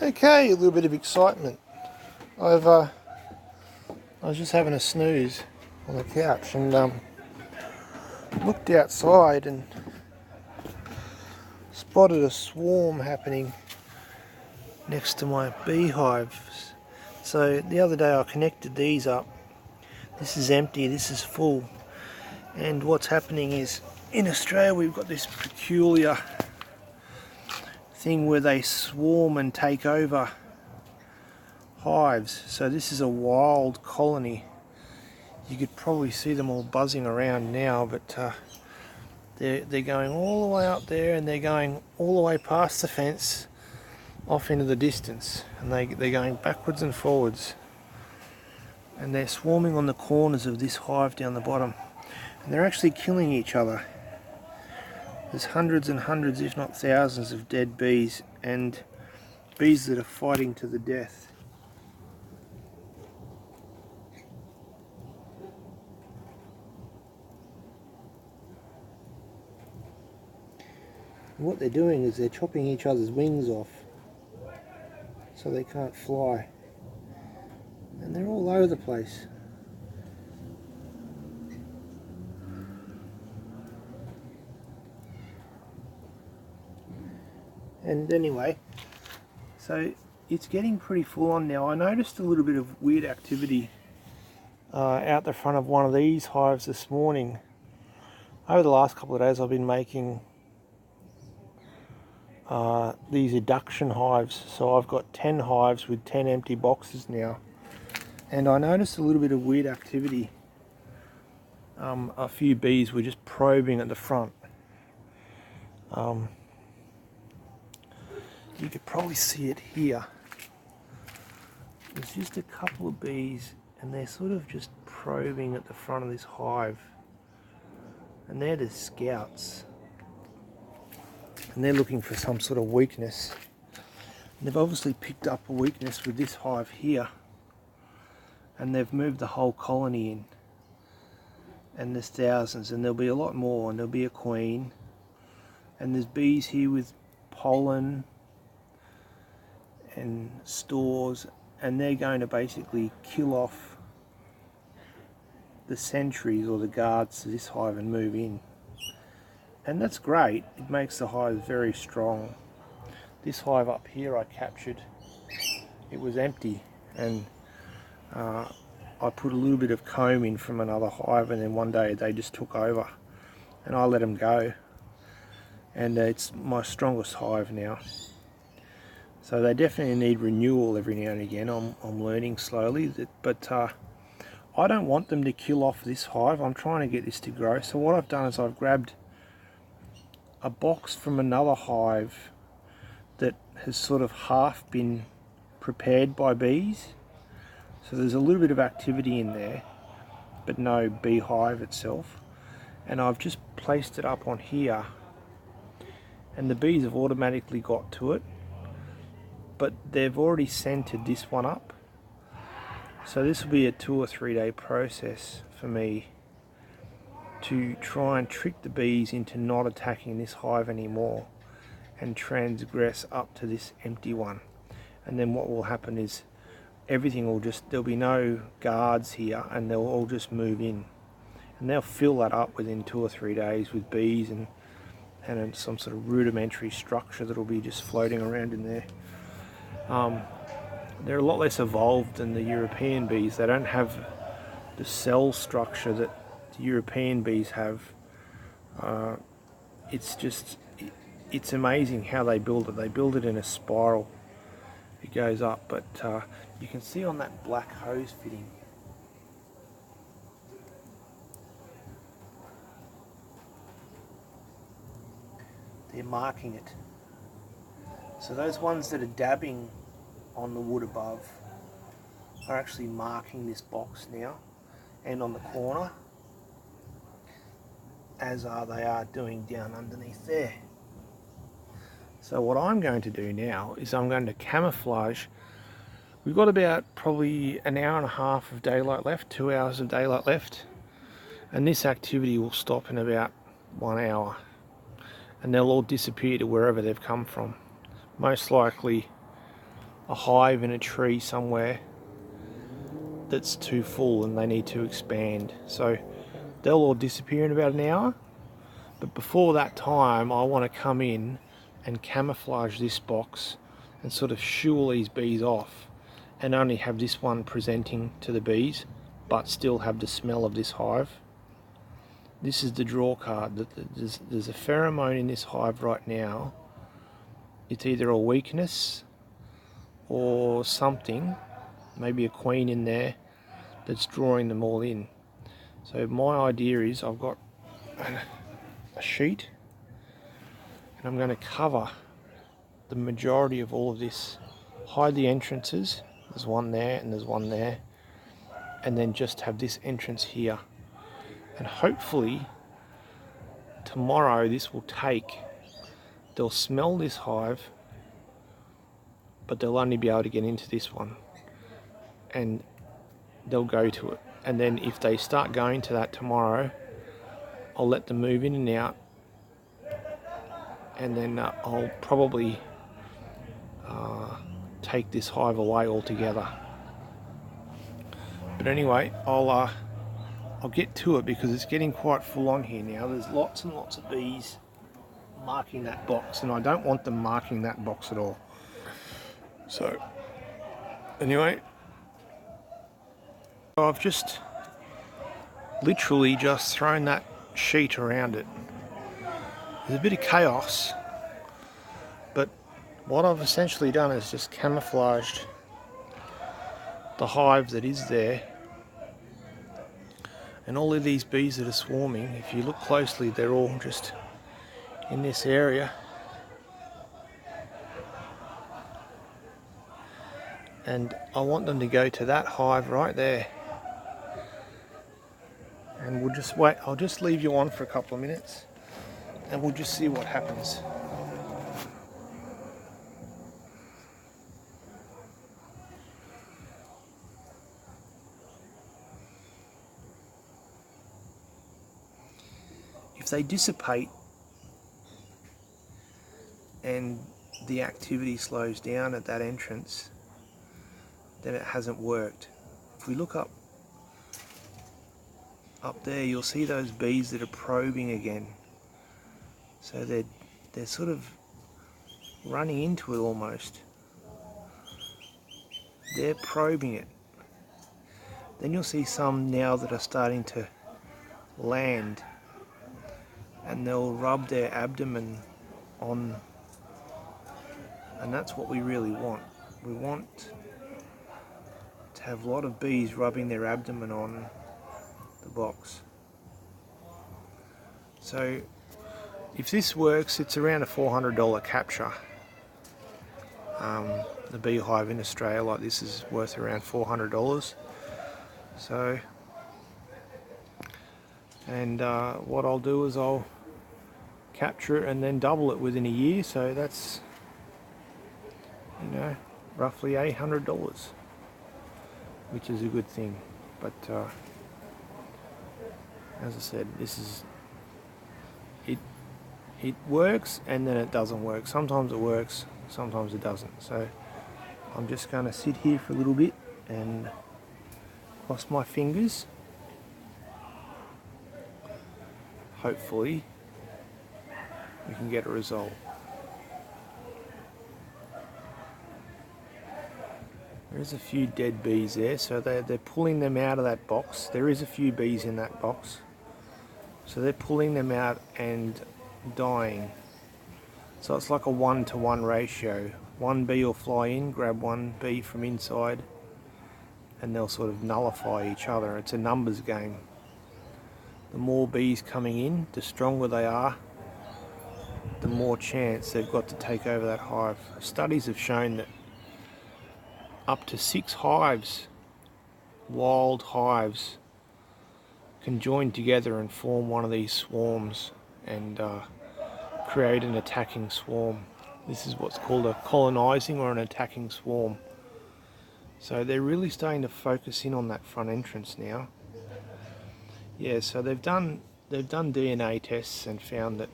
Okay, a little bit of excitement. I was just having a snooze on the couch and looked outside and spotted a swarm happening next to my beehives. So the other day I connected these up. This is empty, this is full. And what's happening is, in Australia we've got this peculiar thing where they swarm and take over hives. So this is a wild colony. You could probably see them all buzzing around now, but they're going all the way up there, and they're going all the way past the fence off into the distance, and they're going backwards and forwards, and they're swarming on the corners of this hive down the bottom, and they're actually killing each other. There's hundreds and hundreds, if not thousands, of dead bees, and bees that are fighting to the death. And what they're doing is they're chopping each other's wings off so they can't fly. And they're all over the place. And anyway, so it's getting pretty full on now. I noticed a little bit of weird activity out the front of one of these hives this morning. Over the last couple of days I've been making these eduction hives, so I've got 10 hives with 10 empty boxes now, and I noticed a little bit of weird activity. A few bees were just probing at the front. You could probably see it here. There's just a couple of bees, and they're sort of just probing at the front of this hive, and they're the scouts. And they're looking for some sort of weakness. And they've obviously picked up a weakness with this hive here, and they've moved the whole colony in. And there's thousands, and there'll be a lot more, and there'll be a queen. And there's bees here with pollen and stores, and they're going to basically kill off the sentries or the guards to this hive and move in. And that's great, it makes the hive very strong. This hive up here I captured, it was empty, and I put a little bit of comb in from another hive, and then one day they just took over and I let them go. And it's my strongest hive now. So they definitely need renewal every now and again. I'm learning slowly, but I don't want them to kill off this hive. I'm trying to get this to grow. So what I've done is I've grabbed a box from another hive that has sort of half been prepared by bees. So there's a little bit of activity in there, but no beehive itself. And I've just placed it up on here, and the bees have automatically got to it, but they've already centered this one up. So this will be a 2 or 3 day process for me to try and trick the bees into not attacking this hive anymore and transgress up to this empty one. And then what will happen is everything will just, there'll be no guards here, and they'll all just move in, and they'll fill that up within 2 or 3 days with bees and some sort of rudimentary structure that'll be just floating around in there. They're a lot less evolved than the European bees. They don't have the cell structure that European bees have. It's amazing how they build it. They build it in a spiral. It goes up, but you can see on that black hose fitting, they're marking it. So those ones that are dabbing on the wood above are actually marking this box now, and on the corner, as they are doing down underneath there. So what I'm going to do now is I'm going to camouflage. We've got about probably an hour and a half of daylight left, 2 hours of daylight left, and this activity will stop in about 1 hour, and they'll all disappear to wherever they've come from. Most likely a hive in a tree somewhere that's too full and they need to expand. So they'll all disappear in about an hour. But before that time, I want to come in and camouflage this box and sort of shoo all these bees off and only have this one presenting to the bees, but still have the smell of this hive. This is the draw card. There's a pheromone in this hive right now. It's either a weakness or something, maybe a queen in there, that's drawing them all in. So my idea is I've got a sheet and I'm going to cover the majority of all of this, hide the entrances, there's one there and there's one there, and then just have this entrance here. And hopefully tomorrow this will take, they'll smell this hive, but they'll only be able to get into this one and they'll go to it. And then if they start going to that tomorrow, I'll let them move in and out, and then I'll probably take this hive away altogether. But anyway, I'll get to it because it's getting quite full on here now. There's lots and lots of bees marking that box, and I don't want them marking that box at all. So anyway, I've just literally just thrown that sheet around it. There's a bit of chaos, but what I've essentially done is just camouflaged the hive that is there. And all of these bees that are swarming, if you look closely, they're all just in this area. And I want them to go to that hive right there. And we'll just wait, I'll just leave you on for a couple of minutes and we'll just see what happens. If they dissipate and the activity slows down at that entrance, then it hasn't worked. If we look up there, you'll see those bees that are probing again. So they're sort of running into it almost. They're probing it. Then you'll see some now that are starting to land, and they'll rub their abdomen on, and that's what we really want. We want to have a lot of bees rubbing their abdomen on the box. So if this works, it's around a $400 capture. The beehive in Australia like this is worth around $400. So, and what I'll do is I'll capture it and then double it within a year. So that's, you know, roughly $800, which is a good thing. But as I said, this is it works and then it doesn't work. Sometimes it works, sometimes it doesn't. So I'm just going to sit here for a little bit and cross my fingers. Hopefully we can get a result. There's a few dead bees there, so they're pulling them out of that box. There is a few bees in that box, so they're pulling them out and dying. So it's like a 1-to-1 ratio. One bee will fly in, grab one bee from inside, and they'll sort of nullify each other. It's a numbers game. The more bees coming in, the stronger they are, the more chance they've got to take over that hive. Studies have shown that up to 6 hives, wild hives, can join together and form one of these swarms and create an attacking swarm. This is what's called a colonizing or an attacking swarm. So they're really starting to focus in on that front entrance now. Yeah, so they've done DNA tests and found that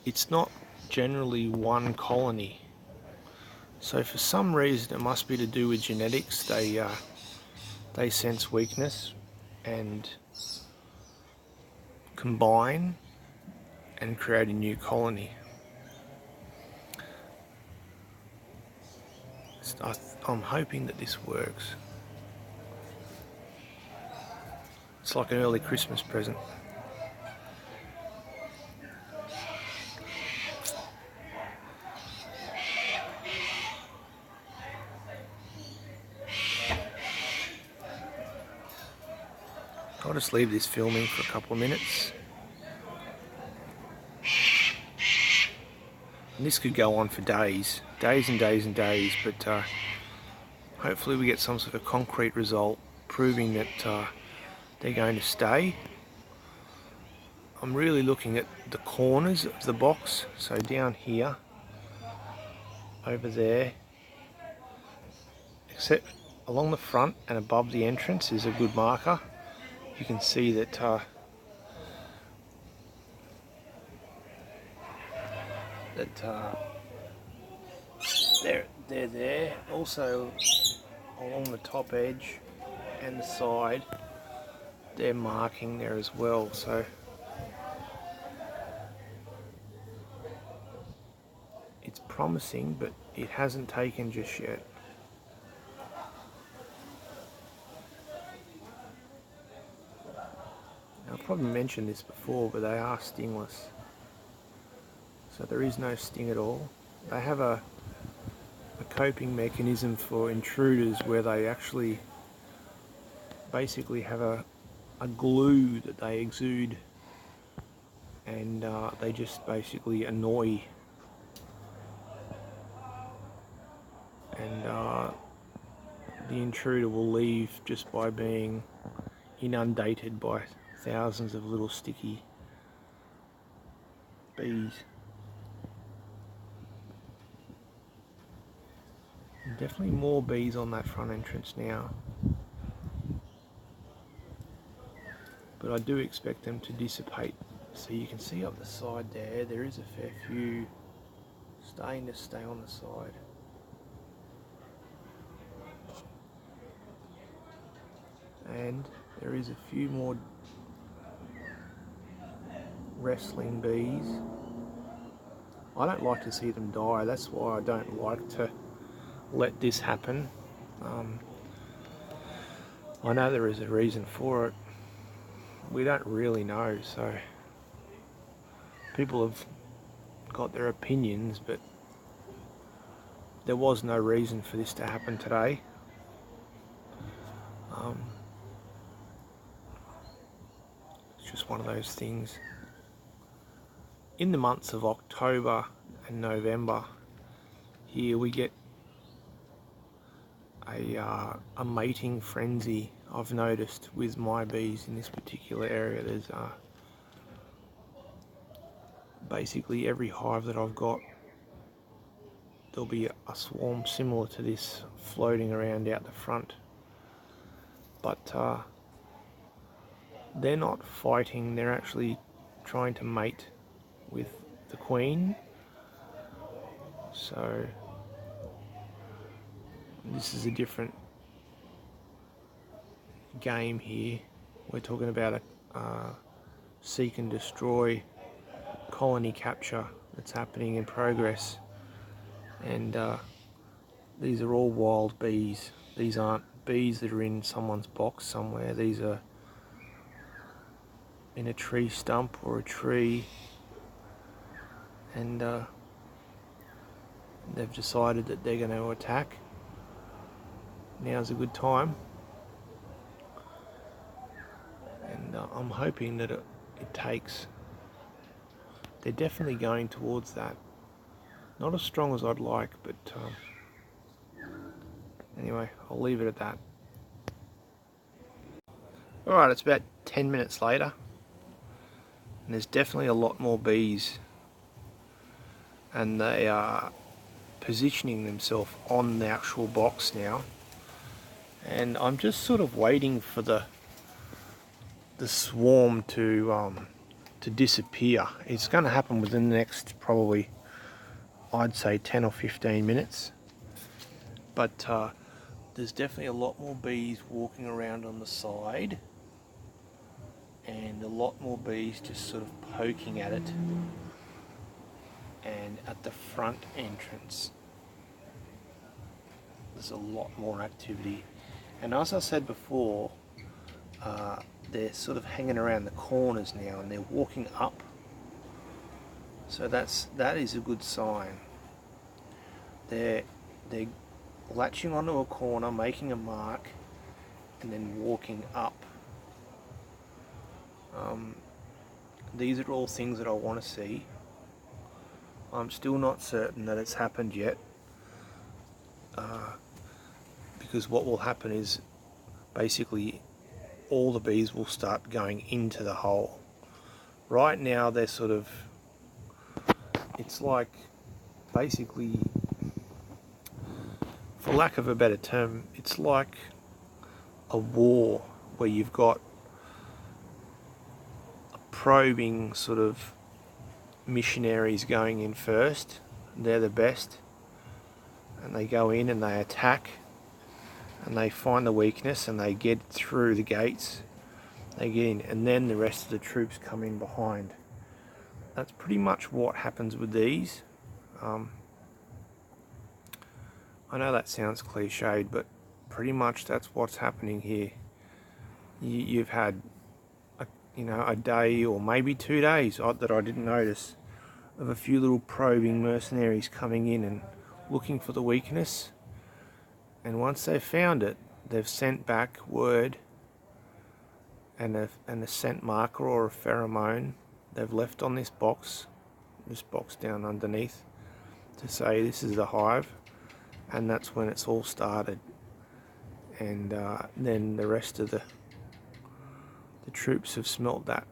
it's not generally one colony. So for some reason, it must be to do with genetics, they sense weakness and combine and create a new colony. I'm hoping that this works. It's like an early Christmas present. I'll just leave this filming for a couple of minutes. And this could go on for days and days and days, but hopefully we get some sort of concrete result proving that they're going to stay. I'm really looking at the corners of the box, so down here, over there, except along the front and above the entrance is a good marker. You can see that they're there. Also along the top edge and the side, they're marking there as well. So it's promising, but it hasn't taken just yet. Now, I've probably mentioned this before, but they are stingless. So there is no sting at all. They have a coping mechanism for intruders where they actually basically have a glue that they exude, and they just basically annoy, and the intruder will leave just by being inundated by thousands of little sticky bees. Definitely more bees on that front entrance now, but I do expect them to dissipate. So you can see up the side there is a fair few starting to stay on the side. And there is a few more wrestling bees. I don't like to see them die, that's why I don't like to let this happen. I know there is a reason for it. We don't really know, so people have got their opinions, but there was no reason for this to happen today. It's just one of those things. In the months of October and November, here we get a mating frenzy, I've noticed, with my bees in this particular area. There's basically every hive that I've got, there'll be a swarm similar to this floating around out the front. But they're not fighting, they're actually trying to mate with the queen. So this is a different game here. We're talking about a seek and destroy colony capture that's happening in progress, and these are all wild bees. These aren't bees that are in someone's box somewhere. These are in a tree stump or a tree, and they've decided that they're going to attack. Now's a good time, and I'm hoping that it takes. They're definitely going towards that. Not as strong as I'd like, but anyway, I'll leave it at that. Alright, it's about 10 minutes later, and there's definitely a lot more bees, and they are positioning themselves on the actual box now. And I'm just sort of waiting for the swarm to disappear. It's going to happen within the next, probably, I'd say 10 or 15 minutes. but there's definitely a lot more bees walking around on the side, and a lot more bees just sort of poking at it, and at the front entrance there's a lot more activity. And as I said before, they're sort of hanging around the corners now, and they're walking up, so that is a good sign. They're latching onto a corner, making a mark, and then walking up. These are all things that I want to see. I'm still not certain that it's happened yet, because what will happen is basically all the bees will start going into the hole. Right now they're sort of, it's like basically, for lack of a better term, it's like a war where you've got a probing sort of missionaries going in first. They're the best, and they go in and they attack, and they find the weakness and they get through the gates, they get in, and then the rest of the troops come in behind. That's pretty much what happens with these. I know that sounds cliched, but pretty much that's what's happening here. You've had a day or maybe 2 days that I didn't notice of a few little probing mercenaries coming in and looking for the weakness, and once they've found it, they've sent back word and a scent marker or a pheromone they've left on this box down underneath, to say this is the hive, and that's when it's all started. And then the rest of the troops have smelt that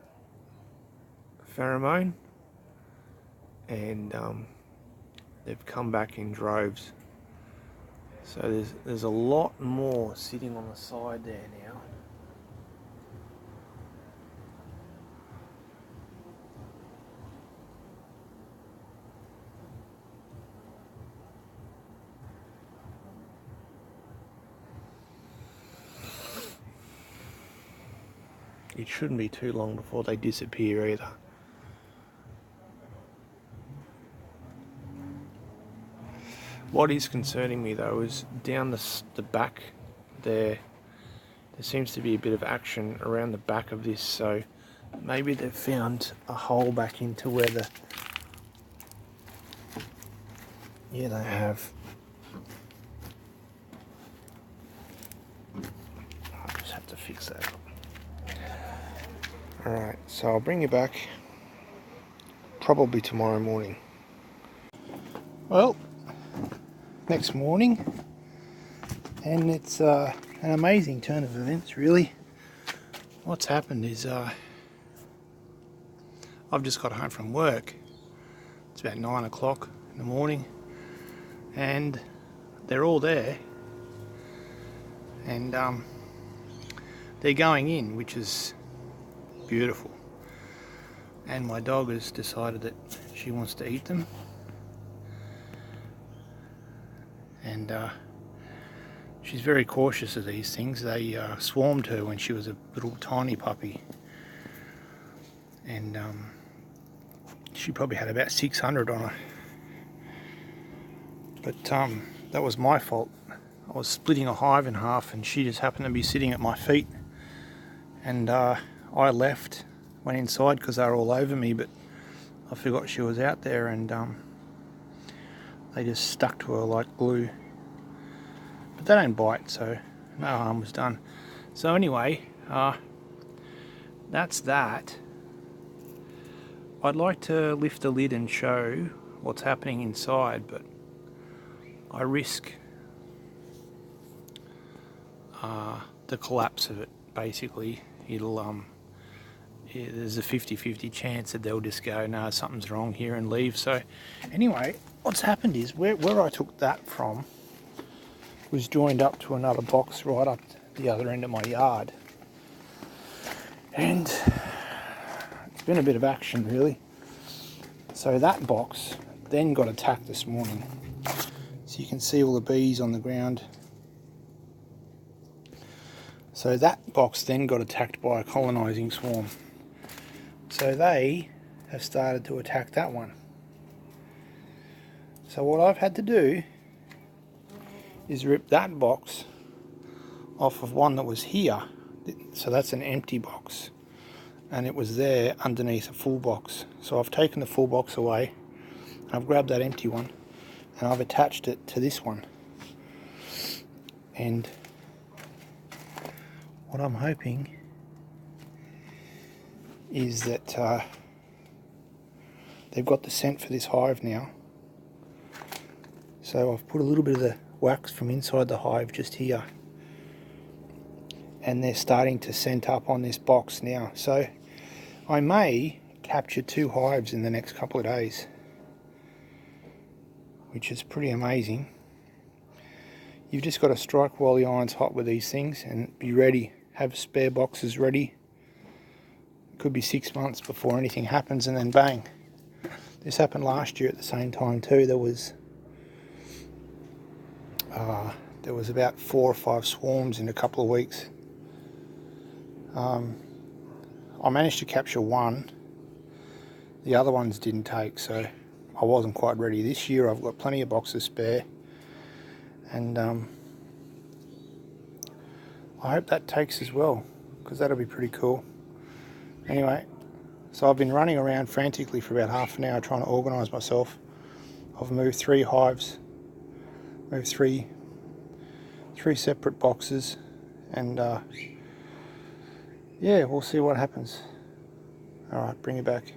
pheromone, and they've come back in droves. So there's a lot more sitting on the side there now. It shouldn't be too long before they disappear either. What is concerning me though is down the back there seems to be a bit of action around the back of this, so maybe they've found a hole back into where yeah, they have. I just have to fix that. Alright, so I'll bring you back probably tomorrow morning. Well, next morning, and it's an amazing turn of events really. What's happened is I've just got home from work. It's about 9 o'clock in the morning, and they're all there, and they're going in, which is beautiful. And my dog has decided that she wants to eat them, and she's very cautious of these things. They swarmed her when she was a little tiny puppy, and she probably had about 600 on her. But that was my fault. I was splitting a hive in half, and she just happened to be sitting at my feet, and I left, went inside because they were all over me, but I forgot she was out there, and they just stuck to her like glue. But they don't bite, so no harm was done. So anyway, that's that. I'd like to lift the lid and show what's happening inside, but I risk the collapse of it. Basically, it'll there's a 50-50 chance that they'll just go, no, something's wrong here, and leave. So anyway, what's happened is where I took that from was joined up to another box right up the other end of my yard, and it's been a bit of action really. So that box then got attacked this morning. So So you can see all the bees on the ground. So that box then got attacked by a colonising swarm. So they have started to attack that one. So what I've had to do is rip that box off of one that was here. So that's an empty box, and it was there underneath a full box. So I've taken the full box away, I've grabbed that empty one, and I've attached it to this one. And what I'm hoping is that they've got the scent for this hive now. So I've put a little bit of the wax from inside the hive just here, and they're starting to scent up on this box now. So I may capture 2 hives in the next couple of days, which is pretty amazing. You've just got to strike while the iron's hot with these things and be ready. Have spare boxes ready. It could be 6 months before anything happens, and then bang. This happened last year at the same time too. There was about 4 or 5 swarms in a couple of weeks. I managed to capture 1. The other ones didn't take, so I wasn't quite ready. This year I've got plenty of boxes spare, and I hope that takes as well, because that'll be pretty cool. Anyway, so I've been running around frantically for about half an hour trying to organise myself. I've moved 3 hives, moved three separate boxes, and yeah, we'll see what happens. Alright, bring it back.